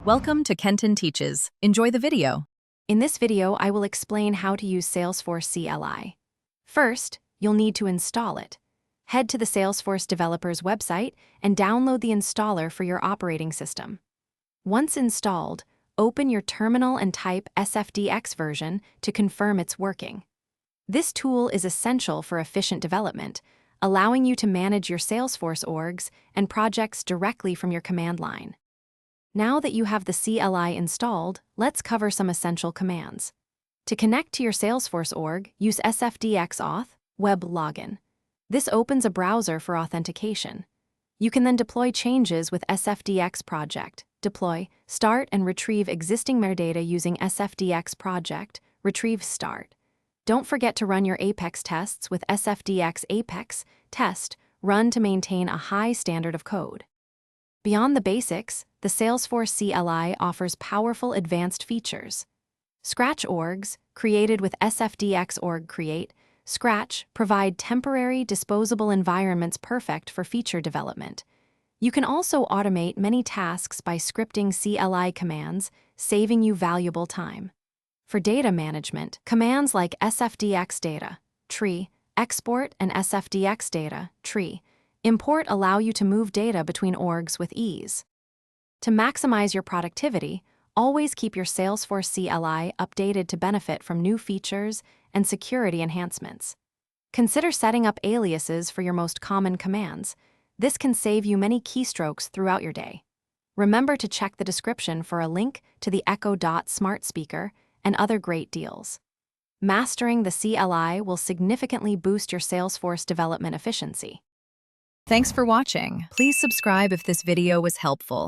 Welcome to Kenton Teaches. Enjoy the video. In this video, I will explain how to use Salesforce CLI. First, you'll need to install it. Head to the Salesforce developer's website and download the installer for your operating system. Once installed, open your terminal and type SFDX version to confirm it's working. This tool is essential for efficient development, allowing you to manage your Salesforce orgs and projects directly from your command line. Now that you have the CLI installed, let's cover some essential commands. To connect to your Salesforce org, use SFDX Auth Web Login. This opens a browser for authentication. You can then deploy changes with SFDX Project, deploy, start, and retrieve existing metadata using SFDX Project, retrieve start. Don't forget to run your Apex tests with SFDX Apex Test, run to maintain a high standard of code. Beyond the basics, the Salesforce CLI offers powerful advanced features. Scratch orgs, created with SFDX Org Create, Scratch provide temporary, disposable environments perfect for feature development. You can also automate many tasks by scripting CLI commands, saving you valuable time. For data management, commands like SFDX Data, Tree, Export, and SFDX Data, Tree, Import allow you to move data between orgs with ease. To maximize your productivity, always keep your Salesforce CLI updated to benefit from new features and security enhancements. Consider setting up aliases for your most common commands. This can save you many keystrokes throughout your day. Remember to check the description for a link to the Echo Dot smart speaker and other great deals. Mastering the CLI will significantly boost your Salesforce development efficiency. Thanks for watching. Please subscribe if this video was helpful.